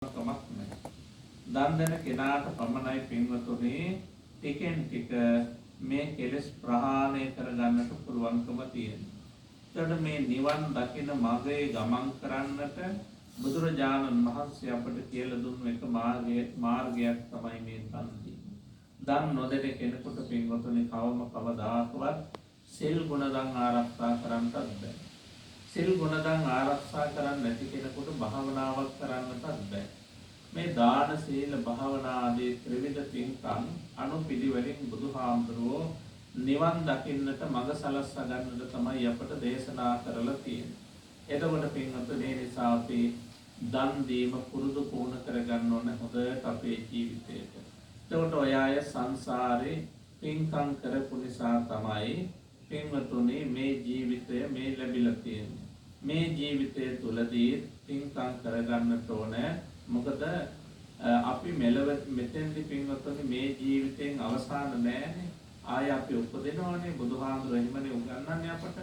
කමක් නැහැ. දන් දෙන කෙනාට පමණයි පින්වතුනි ටිකෙන් ටික මේ කෙලෙස් ප්‍රහාණය කරගන්නට පුළුවන්කම තියෙනවා. එතකොට මේ නිවන් දකින මාර්ගයේ ගමන් කරන්නට බුදුරජාණන් වහන්සේ අපට කියලා දුන්නු එක මාර්ගයක් තමයි මේ දන් දීම. දන් නොදෙන කෙනෙකුට පින්වතුනි කවදාකවත් සිල් ගුණධම් ආරක්ෂා කරන්නට බැහැ. සිල් ගුණධම් ආරක්ෂා කරන්නේ නැති කෙනෙකුට භාවනාවක් කරන්නටත් බැහැ. මේ දාන සීල භාවනා ආදී ත්‍රිවිධ පින්කම් අනුපිළිවෙලින් බුදුහාමුදුරුවෝ නිවන් දකින්නට මඟ සලස්වා ගන්නට තමයි අපට දේශනා කරලා තියෙන්නේ. එතකොට පින්වතුනි මේ නිසා අපි දන් දීම පුරුදු පුහුණු කරගන්න ඕනේ හොඳට අපේ ජීවිතේට. එතකොට ඔය අය සංසාරේ පින්කම් කරපු නිසා තමයි පින්වතුනි මේ ජීවිතය මේ ලැබිලා තියෙන්නේ. මේ ජීවිතය තුලදී පින්කම් කරගන්නට ඕනේ. මොකද අපි මෙලව මෙතෙන්දි පින්වතුනි මේ ජීවිතයෙන් අවසාන නැහැනේ. ආය අපි උපදිනවනේ බුදුහාමුදුරුවෝ එහෙමනේ උගන්වන්නේ අපට.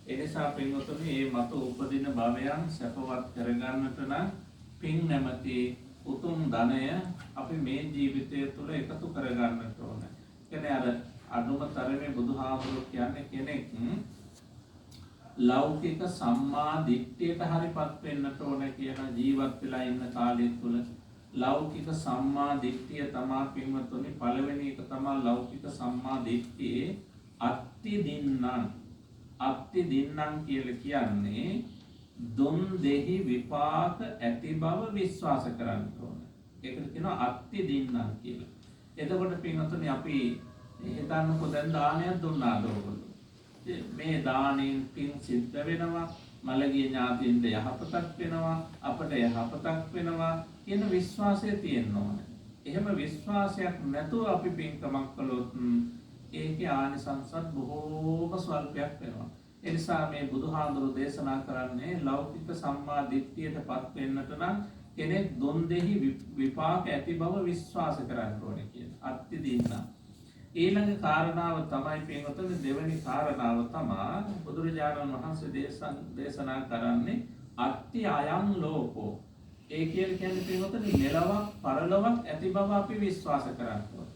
ඒ නිසා පින්වතුනි මේ මතු උපදින භවයන් සැපවත් කරගන්නට නම් පින් නැමැති උතුම් ධනය අපි මේ ජීවිතය තුළ එකතු කරගන්නට ඕනේ. කියන්නේ අර අනුම තරමේ බුදුහාමුදුරුවෝ කියන්නේ කෙනෙක් ලෞකික සම්මා දිට්ඨියට හරිපත් වෙන්නට ඕන කියන ජීවත් වෙලා ඉන්න කාලය තුල ලෞකික සම්මා දිට්ඨිය තමයි පින්වතුනි පළවෙනි එක තමයි ලෞකික සම්මා දිට්ඨියේ අත්ති දින්නම් කියලා කියන්නේ දුන් දෙහි විපාක ඇති බව විශ්වාස කරන්න ඕන. ඒකට කියනවා අත්ති දින්නම් කියලා. එතකොට පින්වතුනි අපි හිතන්නකො දැන් දානයක් දුන්නාද ඔයගොල්ලෝ? මේ දානෙන් පින් සිද්ධ වෙනවා, මළගිය ඥාතීන්ට යහපතක් වෙනවා, අපට යහපතක් වෙනවා කියන විශ්වාසය තියෙන්න ඕනේ. එහෙම විශ්වාසයක් නැතුව අපි පින්කමක් කළොත් ඒකේ ආනිසංසත් බොහෝම ස්වල්පයක් වෙනවා. ඒ නිසා මේ බුදුහාඳුරු දේශනා කරන්නේ ලෞකික සම්මා දිට්ඨියටපත් වෙන්නට නම් කෙනෙක් දුන් දෙහි විපාක ඇති බව විශ්වාස කරන්න ඕනේ කියන අත්ති දින්න. ඊළඟ කාරණාව තමයි පින්වතුනි දෙවෙනි කාරණාව තමයි බුදුරජාණන් වහන්සේ දේශනා කරන්නේ අත්ති අයං ලෝකෝ. ඒ කියන්නේ පින්වතුනි මෙලොවක් පරලොවක් ඇති බව අපි විශ්වාස කරන්න ඕනේ.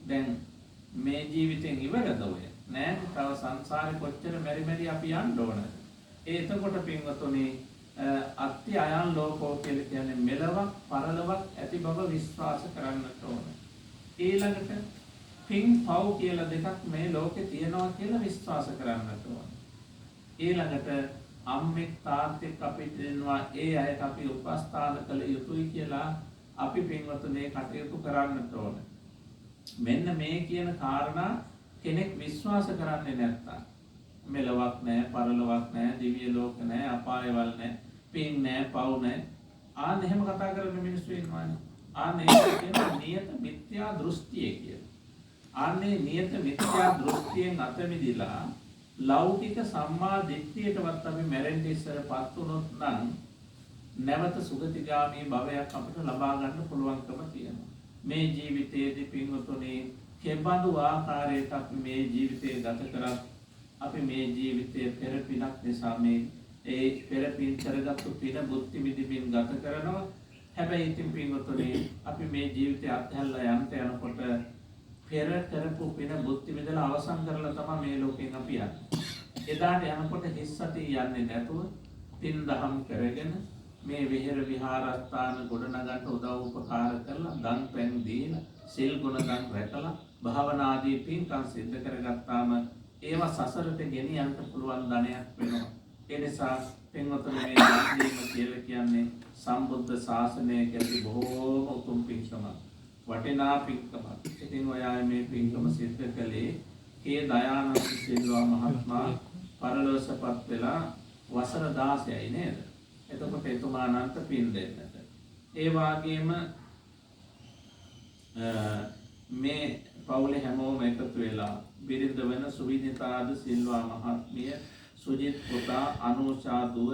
දැන් මේ ජීවිතෙන් ඉවරද ඔය? නෑ. තව සංසාරේ කොච්චර මෙරි අපි යන්න ඕනද? එතකොට පින්වතුනි අත්ති අයං ලෝකෝ කියන්නේ මෙලොවක් පරලොවක් ඇති බව විශ්වාස කරන්නට ඕනේ. ඊළඟට පින් පව් කියලා දෙකක් මේ ලෝකේ තියෙනවා කියලා විශ්වාස කරන්නට ඕනේ. ඊළඟට අම්මෙක් තාත්තෙක් අපිට දෙනවා ඒ අයට අපි උපස්ථාන කළ යුතුයි කියලා අපි පින්වතුනි කටයුතු කරන්නට ඕනේ. මෙන්න මේ කියන කාරණා කෙනෙක් විශ්වාස කරන්නේ නැත්තම් මෙලොවක් නැහැ, පරලොවක් නැහැ, දිව්‍ය ලෝක නැහැ, අපායවල නැහැ, පින් නැහැ, පව් නැහැ. ආන්න එහෙම කතා කරන මිනිස්සු ඉන්නවානේ. ආන්න ඒක කියන නියත මිත්‍යා දෘෂ්ටිය කියලා. ආන්නේ නියත මිත්‍යා දෘෂ්ටියෙන් අත මිදලා ලෞකික සම්මා දිට්ඨියටවත් අපි මැරෙන්න ඉස්සරපත් වුණොත් නම් නැවත සුගතිගාමී භවයක් අපිට ලබා ගන්න පුළුවන්කම තියෙනවා. මේ ජීවිතයේදී පින්වතුනි කෙබඳු ආකාරයකට අපි මේ ජීවිතය ගත කරත් අපි මේ ජීවිතයේ පෙර පිනක් නිසා මේ ඒ පෙර පින් කරගත්තු පින බුද්ධි විදිමින් ගත කරනවා. හැබැයි ඉතින් පින්වතුනි අපි මේ ජීවිතය අත්හැරලා යනකොට පෙර කරපු පින බුද්ධි විදලා අවසන් කරලා තමයි මේ ලෝකෙන් අපි යන්නේ. එදාට යනකොට හිස්සටි යන්නේ නැතුව පින් දහම් කරගෙන මේ විහෙර විහාරස්ථාන ගොඩනගන්න උදව් උපකාර කරලා දන් පෙන් දීලා සිල් ගුණයන් රැකලා භාවනා ආදී පින්කම් සිද්ධ කරගත්තාම ඒවා සසරට ගෙනියන්න පුළුවන් ධනයක් වෙනවා. ඒ නිසා පින්වතුනි මේ දන් දීම කියලා කියන්නේ සම්බුද්ධ ශාසනයේ ඇති බොහෝම උතුම් පින්කමක්. වටිනා පින්කමක්. ඉතින් ඔයා මේ පින්කම සිද්ධ කළේ කේ දයානන්ද සිල්වා මහත්මයා පරලෝසපත් වෙලා වසර 16යි නේද? එතකොට එතුමා අනන්ත පින් දෙන්නට. ඒ වගේම මේ පවුලේ හැමෝම එකතු වෙලා බිරිඳ වෙන සුවිනිතාද සිල්වා මහත්මිය, සුජිත් පුතා, අනුෂා දුව,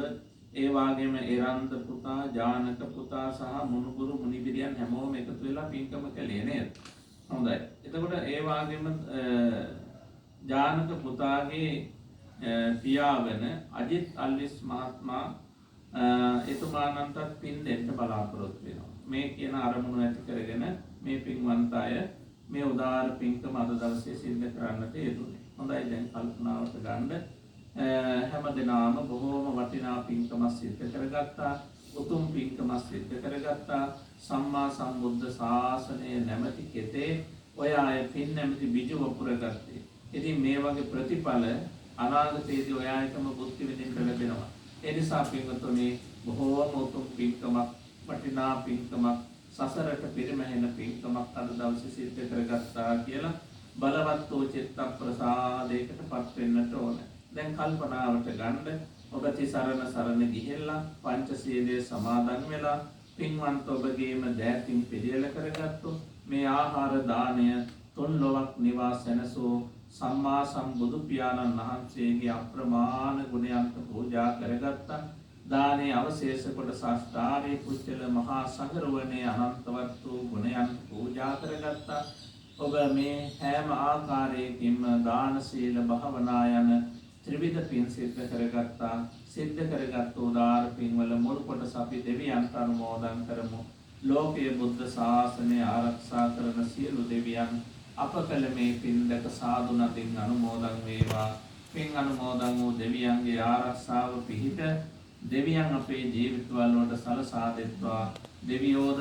ඒ වගේම එරන්ද පුතා, ජානක පුතා සහ මුණුබුරු මුනිබිරියන් හැමෝම එකතු වෙලා පින්කම කළේ නේද? හොඳයි. එතකොට ඒ වගේම ජානක පුතාගේ පියා වෙන අජිත් අල්විස් මහත්මයා එතුමාණන්ටත් පින් දෙන්න බලාපොරොත්තු වෙනවා. මේ කියන අරමුණු ඇති කරගෙන මේ පින්වන්ත අය මේ උදාාර පින්කම අද දවසේ සිද්ධ කරන්නට යෙදුනේ. හොඳයි දැන් කල්පනාවට ගන්න හැම දිනම බොහෝම වටිනා පින්කමක් සිද්ධ කරගත්තා. උතුම් පින්කමක් සිද්ධ කරගත්තා. සම්මා සම්බුද්ධ ශාසනය නැමැති කෙතේ ඔය අය පින් නැමැති බිජු වපුරගත්තේ. ඉතින් මේ වගේ ප්‍රතිඵල අනාගතයේදී ඔය අයටම බුද්ධ විඳින්න ලැබෙනවා. ඒ නිසා පින්වතුනි බොහෝම උතුම් පින්කමක් වටිනා පින්කමක් සසරට පිරිමැහෙන පින්කමක් අද දවසේ සිද්ධ කරගත්තා කියලා බලවත් වූ චිත්ත ප්‍රසාදයකට පත් වෙන්නට ඕන. දැන් කල්පනාවට ගන්න ඔබ තිසරණ ගිහිල්ලා පංචශීලයේ සමාදන් වෙලා පින්වන්ත ඔබගේම දෑතින් පිළියෙල කරගත්තු මේ ආහාර දාණය තුන් ලොවක් නිවා සැනසූ සම්මා සම්බුදු පියාණන් වහන්සේගේ අප්‍රමාණ ගුණයන්ට පූජා කරගත්තා. දානේ අවශේෂ කොට ශාස්ත්‍රාරේ කුච්චල මහා සංගරවණේ අනන්තවත් වූ ගුණයන් පූජා කරගත්තා. ඔබ මේ හැම ආකාරයකින්ම දාන සීල භාවනා යන ත්‍රිවිධ පින් සිද්ධ කරගත්තා. සිද්ධ කරගත් උදාාර පින්වල මුල් කොටස අපි දෙවියන්ට අනුමෝදන් කරමු. ලෝකයේ බුද්ධ ශාසනය ආරක්ෂා කරන සියලු දෙවියන් අප කළ මේ පින් දැක සාදු නදින් අනුමෝදන් වේවා. පින් අනුමෝදන් වූ දෙවියන්ගේ ආරක්ෂාව පිහිට දෙවියන් අපේ ජීවිතවල වලට සලසා දෙත්වා. දෙවියෝද